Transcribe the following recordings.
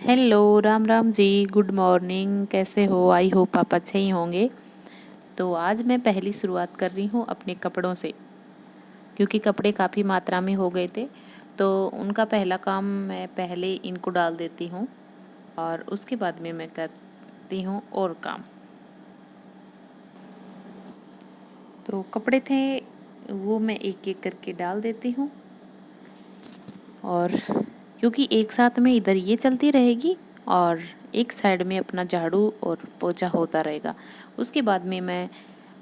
Hello, Ram Ram ji. Good morning. कैसे हो? I hope आप अच्छे ही होंगे। तो आज मैं पहली शुरुआत कर रही हूँ अपने कपड़ों से, क्योंकि कपड़े काफ़ी मात्रा में हो गए थे। तो उनका पहला काम मैं पहले इनको डाल देती हूँ और उसके बाद में मैं करती हूँ और काम। तो कपड़े थे वो मैं एक एक करके डाल देती हूँ, और क्योंकि एक साथ में इधर ये चलती रहेगी और एक साइड में अपना झाड़ू और पोछा होता रहेगा। उसके बाद में मैं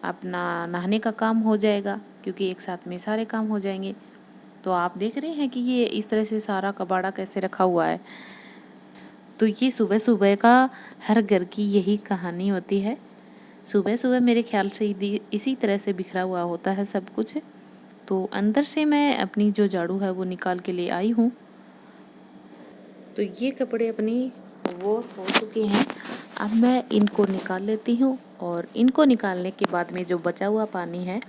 अपना नहाने का काम हो जाएगा, क्योंकि एक साथ में सारे काम हो जाएंगे। तो आप देख रहे हैं कि ये इस तरह से सारा कबाड़ा कैसे रखा हुआ है। तो ये सुबह सुबह का हर घर की यही कहानी होती है। सुबह सुबह मेरे ख्याल से इसी तरह से बिखरा हुआ होता है सब कुछ। तो अंदर से मैं अपनी जो झाड़ू है वो निकाल के ले आई हूँ। तो ये कपड़े अपनी वॉश हो चुके हैं। अब मैं इनको निकाल लेती हूँ, और इनको निकालने के बाद में जो बचा हुआ पानी है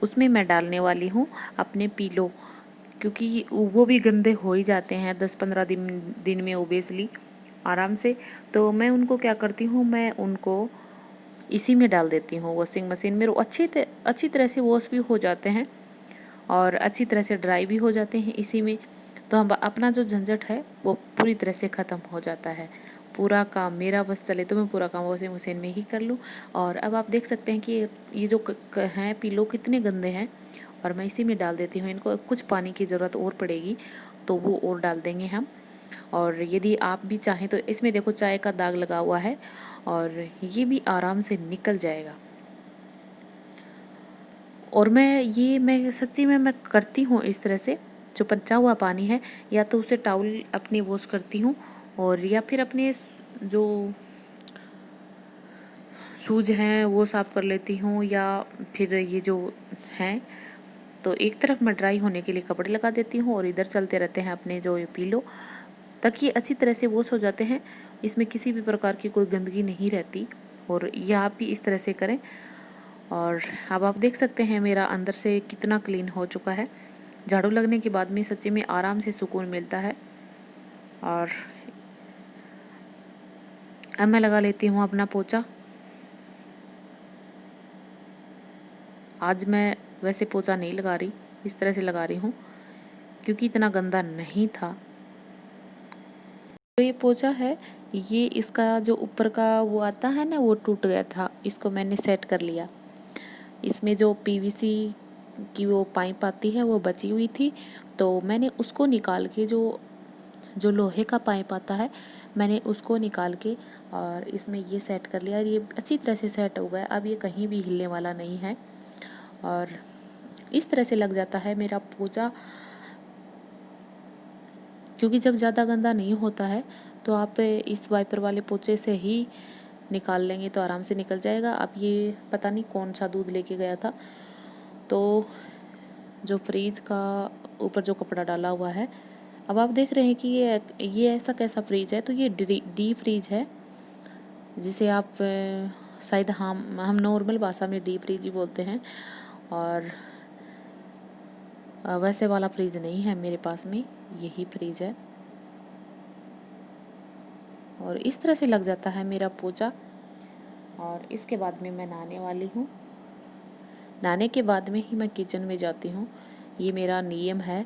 उसमें मैं डालने वाली हूँ अपने पीलो, क्योंकि वो भी गंदे हो ही जाते हैं 10-15 दिन में ओबियसली आराम से। तो मैं उनको क्या करती हूँ, मैं उनको इसी में डाल देती हूँ वॉशिंग मशीन में। वो अच्छी तरह से वॉश भी हो जाते हैं और अच्छी तरह से ड्राई भी हो जाते हैं इसी में। तो हम अपना जो झंझट है वो पूरी तरह से ख़त्म हो जाता है। पूरा काम मेरा बस चले तो मैं पूरा काम वॉशिंग मशीन में ही कर लूँ। और अब आप देख सकते हैं कि ये जो हैं पीलो कितने गंदे हैं, और मैं इसी में डाल देती हूँ। इनको कुछ पानी की ज़रूरत और पड़ेगी तो वो और डाल देंगे हम। और यदि आप भी चाहें तो इसमें देखो चाय का दाग लगा हुआ है, और ये भी आराम से निकल जाएगा। और मैं सच्ची में मैं करती हूँ इस तरह से। जो बचा हुआ पानी है या तो उसे टाउल अपनी वॉश करती हूँ, और या फिर अपने जो शूज हैं वो साफ़ कर लेती हूँ, या फिर ये जो हैं तो एक तरफ मैं ड्राई होने के लिए कपड़े लगा देती हूँ और इधर चलते रहते हैं अपने जो ये पीलो, तक ये अच्छी तरह से वॉश हो जाते हैं। इसमें किसी भी प्रकार की कोई गंदगी नहीं रहती। और ये आप भी इस तरह से करें। और अब आप देख सकते हैं मेरा अंदर से कितना क्लीन हो चुका है। झाड़ू लगने के बाद में सच्ची में आराम से सुकून मिलता है। और अब मैं लगा लेती हूँ अपना पोछा। आज मैं वैसे पोछा नहीं लगा रही, इस तरह से लगा रही हूँ क्योंकि इतना गंदा नहीं था। तो ये पोछा है, ये इसका जो ऊपर का वो आता है ना वो टूट गया था, इसको मैंने सेट कर लिया। इसमें जो पीवीसी की वो पाइप आती है वो बची हुई थी, तो मैंने उसको निकाल के जो जो लोहे का पाइप आता है मैंने उसको निकाल के और इसमें ये सेट कर लिया। ये अच्छी तरह से सेट हो गया। अब ये कहीं भी हिलने वाला नहीं है, और इस तरह से लग जाता है मेरा पोछा। क्योंकि जब ज़्यादा गंदा नहीं होता है तो आप इस वाइपर वाले पोछे से ही निकाल लेंगे तो आराम से निकल जाएगा। अब ये पता नहीं कौन सा दूध लेके गया था, तो जो फ्रीज का ऊपर जो कपड़ा डाला हुआ है, अब आप देख रहे हैं कि ये ऐसा कैसा फ्रीज है। तो ये डी फ्रीज है, जिसे आप शायद हम नॉर्मल भाषा में डी फ्रीज ही बोलते हैं। और वैसे वाला फ्रीज नहीं है मेरे पास में, यही फ्रीज है। और इस तरह से लग जाता है मेरा पोछा। और इसके बाद में मैं नहाने वाली हूँ। नहाने के बाद में ही मैं किचन में जाती हूँ, ये मेरा नियम है।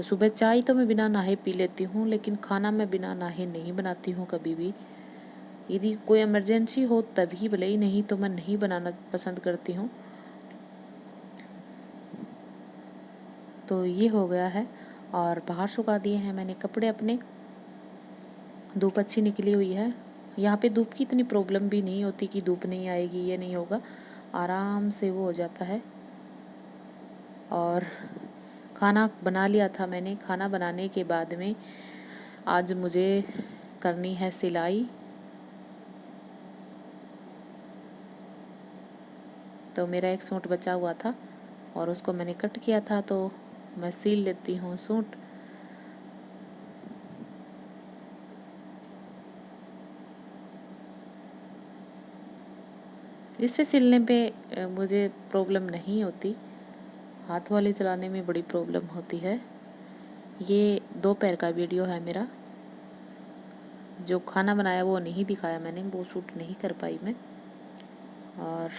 सुबह चाय तो मैं बिना नहाए पी लेती हूँ, लेकिन खाना मैं बिना नहाए नहीं बनाती हूँ कभी भी। यदि कोई इमरजेंसी हो तभी भले ही, नहीं तो मैं नहीं बनाना पसंद करती हूँ। तो ये हो गया है, और बाहर सुखा दिए हैं मैंने कपड़े अपने। धूप अच्छी निकली हुई है। यहाँ पे धूप की इतनी प्रॉब्लम भी नहीं होती कि धूप नहीं आएगी, ये नहीं होगा, आराम से वो हो जाता है। और खाना बना लिया था मैंने। खाना बनाने के बाद में आज मुझे करनी है सिलाई। तो मेरा एक सूट बचा हुआ था और उसको मैंने कट किया था, तो मैं सिल लेती हूँ सूट। इससे सिलने पे मुझे प्रॉब्लम नहीं होती, हाथ वाले चलाने में बड़ी प्रॉब्लम होती है। ये दोपहर का वीडियो है मेरा। जो खाना बनाया वो नहीं दिखाया मैंने, वो शूट नहीं कर पाई मैं। और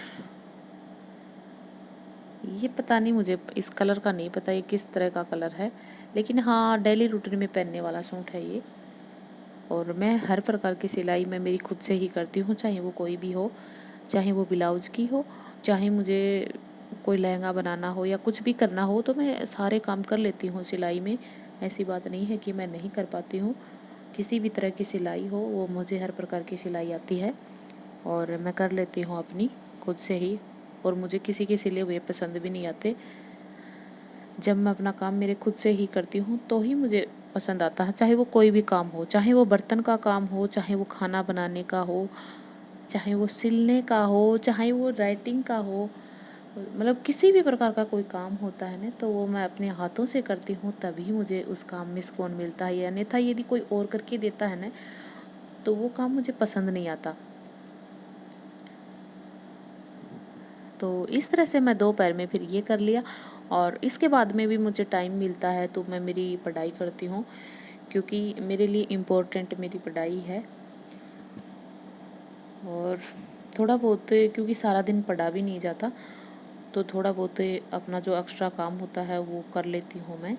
ये पता नहीं, मुझे इस कलर का नहीं पता ये किस तरह का कलर है, लेकिन हाँ डेली रूटीन में पहनने वाला सूट है ये। और मैं हर प्रकार की सिलाई मैं मेरी खुद से ही करती हूँ, चाहे वो कोई भी हो, चाहे वो ब्लाउज की हो, चाहे मुझे कोई लहंगा बनाना हो या कुछ भी करना हो, तो मैं सारे काम कर लेती हूँ सिलाई में। ऐसी बात नहीं है कि मैं नहीं कर पाती हूँ। किसी भी तरह की सिलाई हो, वो मुझे हर प्रकार की सिलाई आती है और मैं कर लेती हूँ अपनी खुद से ही। और मुझे किसी के सिले हुए पसंद भी नहीं आते। जब मैं अपना काम मेरे खुद से ही करती हूँ तो ही मुझे पसंद आता है, चाहे वो कोई भी काम हो, चाहे वो बर्तन का काम हो, चाहे वो खाना बनाने का हो, चाहे वो सिलने का हो, चाहे वो राइटिंग का हो, मतलब किसी भी प्रकार का कोई काम होता है ना, तो वो मैं अपने हाथों से करती हूँ, तभी मुझे उस काम में सुकून मिलता है। अन्यथा यदि कोई और करके देता है ना, तो वो काम मुझे पसंद नहीं आता। तो इस तरह से मैं दोपहर में फिर ये कर लिया। और इसके बाद में भी मुझे टाइम मिलता है तो मैं मेरी पढ़ाई करती हूँ, क्योंकि मेरे लिए इम्पोर्टेंट मेरी पढ़ाई है। और थोड़ा बहुत, क्योंकि सारा दिन पढ़ा भी नहीं जाता, तो थोड़ा बहुत अपना जो एक्स्ट्रा काम होता है वो कर लेती हूँ मैं।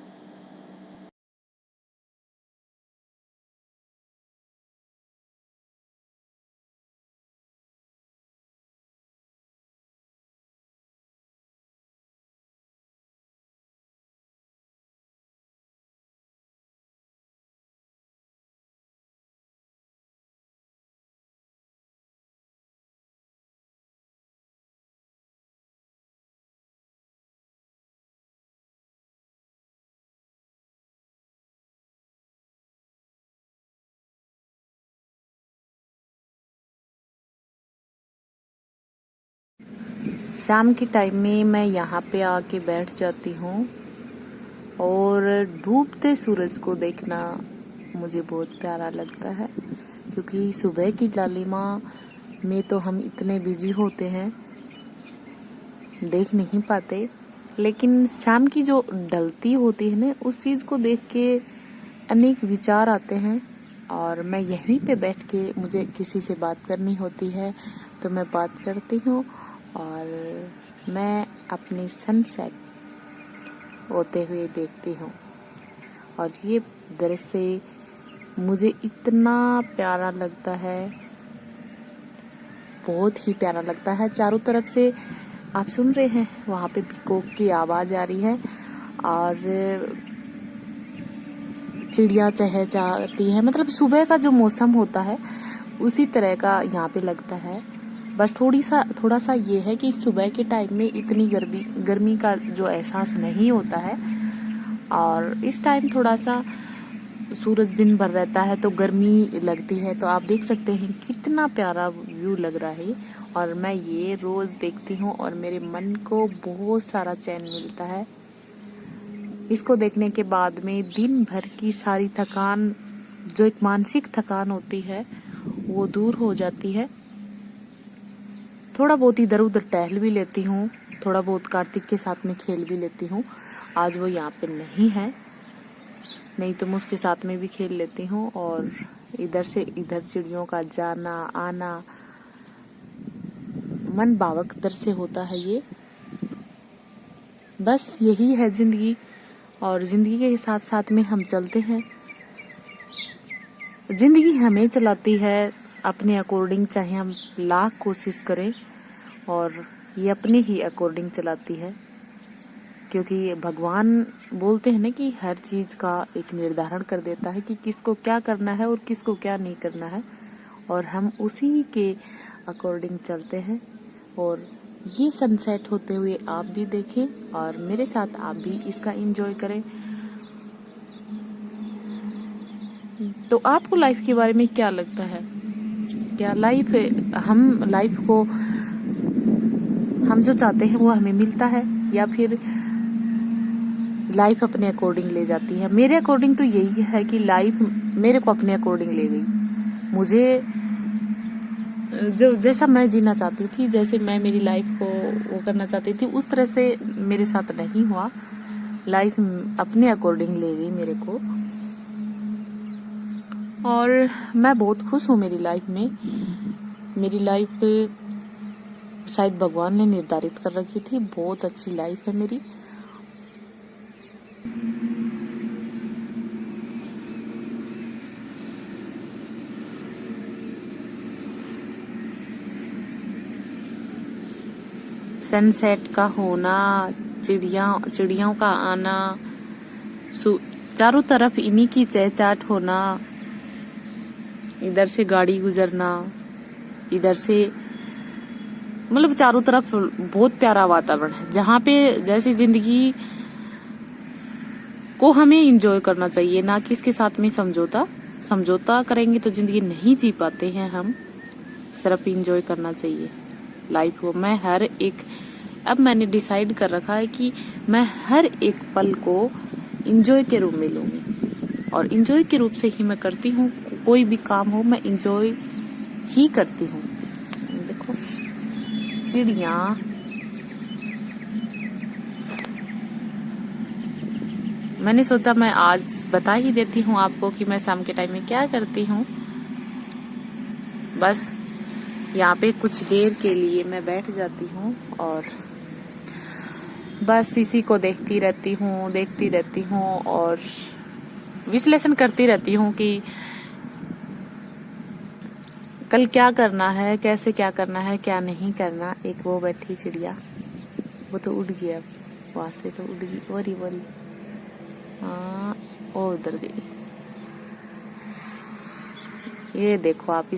शाम के टाइम में मैं यहाँ पे आके बैठ जाती हूँ और डूबते सूरज को देखना मुझे बहुत प्यारा लगता है। क्योंकि सुबह की लालिमा में तो हम इतने बिजी होते हैं, देख नहीं पाते, लेकिन शाम की जो ढलती होती है ना, उस चीज को देख के अनेक विचार आते हैं। और मैं यहीं पे बैठ के, मुझे किसी से बात करनी होती है तो मैं बात करती हूँ, और मैं अपनी सनसेट होते हुए देखती हूँ। और ये दृश्य मुझे इतना प्यारा लगता है, बहुत ही प्यारा लगता है। चारों तरफ से आप सुन रहे हैं, वहाँ पे पीकॉक की आवाज आ रही है और चिड़िया चहचहाती है। मतलब सुबह का जो मौसम होता है उसी तरह का यहाँ पे लगता है। बस थोड़ा सा ये है कि सुबह के टाइम में इतनी गर्मी का जो एहसास नहीं होता है, और इस टाइम थोड़ा सा सूरज दिन भर रहता है तो गर्मी लगती है। तो आप देख सकते हैं कितना प्यारा व्यू लग रहा है। और मैं ये रोज देखती हूँ और मेरे मन को बहुत सारा चैन मिलता है। इसको देखने के बाद में दिन भर की सारी थकान, जो एक मानसिक थकान होती है, वो दूर हो जाती है। थोड़ा बहुत इधर उधर टहल भी लेती हूँ, थोड़ा बहुत कार्तिक के साथ में खेल भी लेती हूँ। आज वो यहाँ पे नहीं है, नहीं तो मैं उसके साथ में भी खेल लेती हूँ। और इधर से इधर चिड़ियों का जाना आना, मन भावक दृश्य होता है ये। बस यही है जिंदगी, और जिंदगी के साथ साथ में हम चलते हैं। जिंदगी हमें चलाती है अपने अकॉर्डिंग, चाहे हम लाख कोशिश करें, और ये अपने ही अकॉर्डिंग चलाती है। क्योंकि भगवान बोलते हैं ना कि हर चीज का एक निर्धारण कर देता है कि किसको क्या करना है और किसको क्या नहीं करना है, और हम उसी के अकॉर्डिंग चलते हैं। और ये सनसेट होते हुए आप भी देखें और मेरे साथ आप भी इसका एंजॉय करें। तो आपको लाइफ के बारे में क्या लगता है? क्या लाइफ को हम जो चाहते हैं वो हमें मिलता है, या फिर लाइफ अपने अकॉर्डिंग ले जाती है? मेरे अकॉर्डिंग तो यही है कि लाइफ मेरे को अपने अकॉर्डिंग ले गई। मुझे जो जैसा मैं जीना चाहती थी, जैसे मैं मेरी लाइफ को वो करना चाहती थी, उस तरह से मेरे साथ नहीं हुआ। लाइफ अपने अकॉर्डिंग ले गई मेरे को। और मैं बहुत खुश हूँ मेरी लाइफ में। मेरी लाइफ शायद भगवान ने निर्धारित कर रखी थी, बहुत अच्छी लाइफ है मेरी। सनसेट का होना, चिड़ियों का आना, चारों तरफ इन्हीं की चहचहाट होना, इधर से गाड़ी गुजरना, इधर से मतलब चारों तरफ बहुत प्यारा वातावरण है, जहाँ पे जैसी जिंदगी को हमें एंजॉय करना चाहिए, ना कि इसके साथ में समझौता करेंगे तो जिंदगी नहीं जी पाते हैं हम। सिर्फ एंजॉय करना चाहिए लाइफ को। अब मैंने डिसाइड कर रखा है कि मैं हर एक पल को एंजॉय के रूप में लूंगी, और एंजॉय के रूप से ही मैं करती हूँ। कोई भी काम हो मैं एंजॉय ही करती हूँ। देखो चिड़िया, मैंने सोचा मैं आज बता ही देती हूँ आपको कि मैं शाम के टाइम में क्या करती हूँ। बस यहाँ पे कुछ देर के लिए मैं बैठ जाती हूँ और बस इसी को देखती रहती हूँ और विश्लेषण करती रहती हूँ कि कल क्या करना है, कैसे क्या करना है, क्या नहीं करना। एक वो बैठी चिड़िया, वो तो उड़ गई, अब वहां से तो उड़ गई, वरी हाँ वो उधर गई। ये देखो आप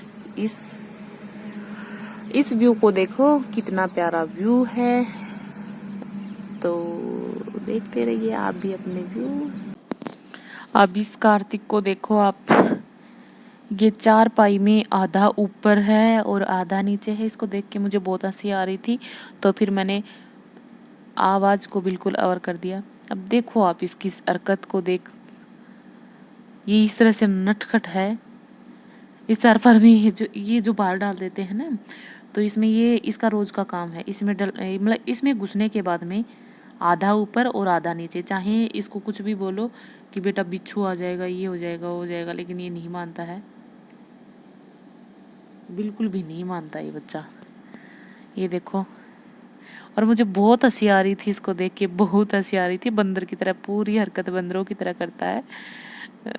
इस व्यू को देखो, कितना प्यारा व्यू है। तो देखते रहिए आप भी अपने व्यू। अब इस कार्तिक को देखो आप, ये चारपाई में आधा ऊपर है और आधा नीचे है। इसको देख के मुझे बहुत हंसी आ रही थी, तो फिर मैंने आवाज को बिल्कुल अवर कर दिया। अब देखो आप इसकी हरकत को देख, ये इस तरह से नटखट है। इस चारपाई में ये जो बाल डाल देते हैं ना, तो इसमें ये इसका रोज का काम है। मतलब इसमें घुसने के बाद में आधा ऊपर और आधा नीचे, चाहे इसको कुछ भी बोलो कि बेटा बिच्छू आ जाएगा, ये हो जाएगा, वो हो जाएगा, लेकिन ये नहीं मानता है, बिल्कुल भी नहीं मानता ये बच्चा। ये देखो, और मुझे बहुत हंसी आ रही थी इसको देख के, बहुत हंसी आ रही थी। बंदर की तरह पूरी हरकत बंदरों की तरह करता है,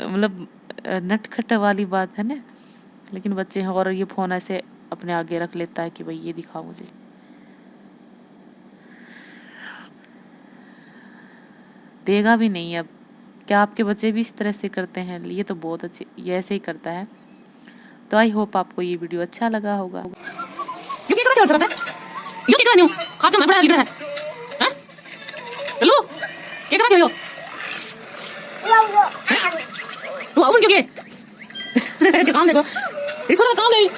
मतलब नटखट वाली बात है ना। लेकिन बच्चे हैं, और ये फोन ऐसे अपने आगे रख लेता है कि भाई ये दिखाओ मुझे। देगा भी नहीं। अब क्या आपके बच्चे भी इस तरह से करते हैं? ये तो बहुत अच्छे, ये ऐसे ही करता है। तो आई होप आपको ये वीडियो अच्छा लगा होगा। क्यों क्या कर रहा है? क्यों क्या कर रही हूं? खा के मैं बड़ा लीडर है। हैं? चलो क्या कर रही हो? तो आउन क्यों के? काम देखो, इस वाला काम नहीं।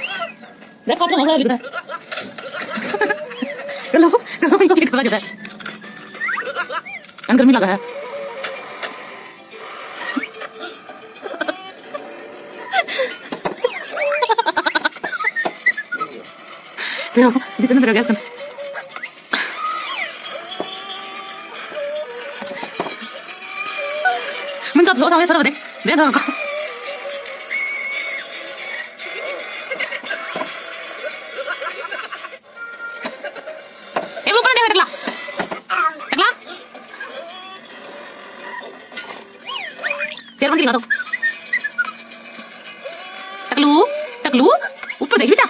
देख खा के मैं बड़ा लीडर है। चलो इनको क्या खा के है? अंदर में लगा है। तेरा गैस कर। मैं तो सोच रहा हूँ सारा देख थोड़ा का। ऊपर देखा टकला टकला शेर बन के दिखा दो। टकलू टकलू ऊपर देख बेटा,